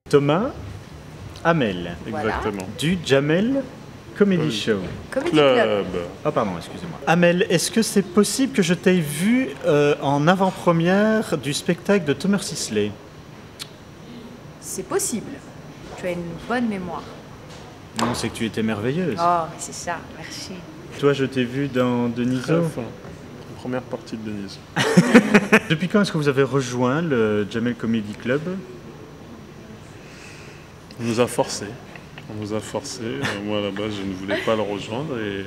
Thomas, Amel, Voilà. Exactement. du Jamel Comedy Show. Comedy Club. Club. Oh pardon, excusez-moi. Amel, est-ce que c'est possible que je t'aie vu en avant-première du spectacle de Thomas Sisley? C'est possible. Tu as une bonne mémoire. Non, c'est que tu étais merveilleuse. Oh, mais c'est ça, merci. Toi, je t'ai vu dans Deniso. Très fin. Première partie de Denise. Depuis quand est-ce que vous avez rejoint le Jamel Comedy Club? On nous a forcés. On nous a forcés. Moi, à la base, je ne voulais pas le rejoindre et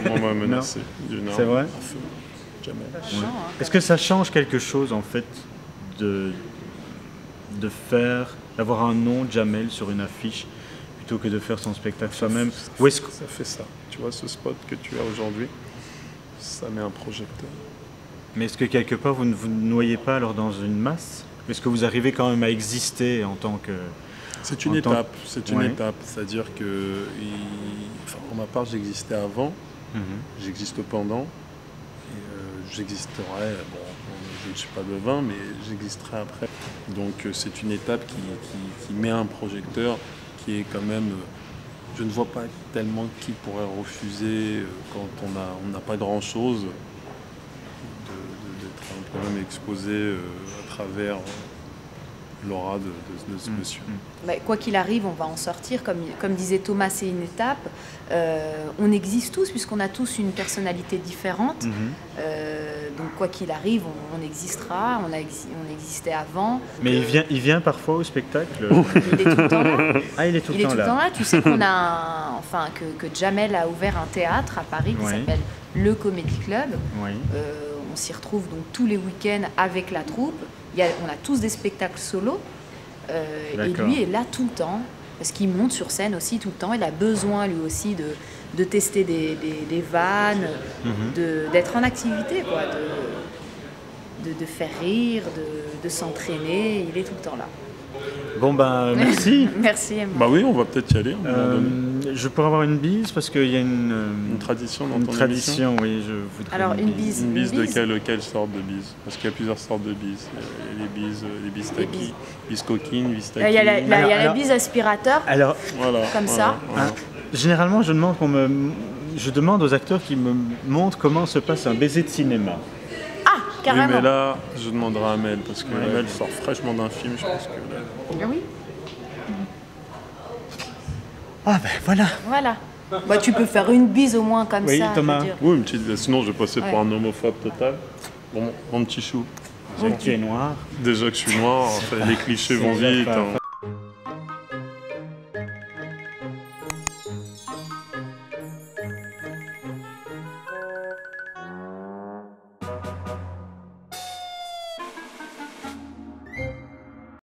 on m'a menacé d'une arme C'est vrai à feu. Jamais. Vachement, hein, Est-ce que ça change quelque chose, en fait, de d'avoir un nom Jamel sur une affiche plutôt que de faire son spectacle soi-même? Ou est-ce que... Ça fait ça. Tu vois, ce spot que tu as aujourd'hui, ça met un projecteur. Mais est-ce que quelque part, vous ne vous noyez pas alors dans une masse? Est-ce que vous arrivez quand même à exister en tant que... C'est une En tant- étape. C'est une Ouais. étape. C'est-à-dire que, enfin, pour ma part, j'existais avant, j'existe pendant, et j'existerai. Bon, je ne suis pas devin, mais j'existerai après. Donc, c'est une étape qui met un projecteur qui est quand même. Je ne vois pas tellement qui pourrait refuser quand on n'a pas grand-chose d'être quand même exposé à travers l'aura de ce monsieur. Bah, quoi qu'il arrive, on va en sortir. Comme disait Thomas, c'est une étape. On existe tous, puisqu'on a tous une personnalité différente. Donc, quoi qu'il arrive, on existera. On existait avant. Mais il vient parfois au spectacle. Il est tout le temps là. Ah, il est tout Il le est temps tout le là. temps là. Tu sais qu'on a que Jamel a ouvert un théâtre à Paris qui Oui. s'appelle le Comedy Club. Oui. On s'y retrouve donc tous les week-ends avec la troupe. On a tous des spectacles solo. Et D'accord. lui est là tout le temps, parce qu'il monte sur scène aussi tout le temps. Il a besoin lui aussi de tester des vannes, d'être en activité, quoi, de faire rire, de s'entraîner. Il est tout le temps là. Bon, ben, merci. Merci Emma. Bah oui, on va peut-être y aller. À un moment donné. Je pourrais avoir une bise parce qu'il y a Une tradition dans une ton tradition, oui, je voudrais. Alors, une bise. émission. Une bise de quelle sorte de bise? Parce qu'il y a plusieurs sortes de bises. Il y a les bises Les taki, bises. bise coquine, bise Il taki. y a la Alors- bise aspirateur. Alors, Voilà, Comme ça. voilà. généralement, je demande aux acteurs qui me montrent comment se passe un baiser de cinéma. Ah, Oui, carrément. mais là, je demanderai à Amel, parce que Amel sort fraîchement d'un film, je pense que là... Ah oui, Ah ben voilà. voilà. Bah, tu peux faire une bise au moins comme Oui, ça. je veux Thomas. dire. Oui, une petite... sinon je vais passer pour Ouais. un homophobe total. Bon, mon petit chou. Qui est noir. Déjà que je suis noir, enfin, les clichés vont C'est vite. pas hein.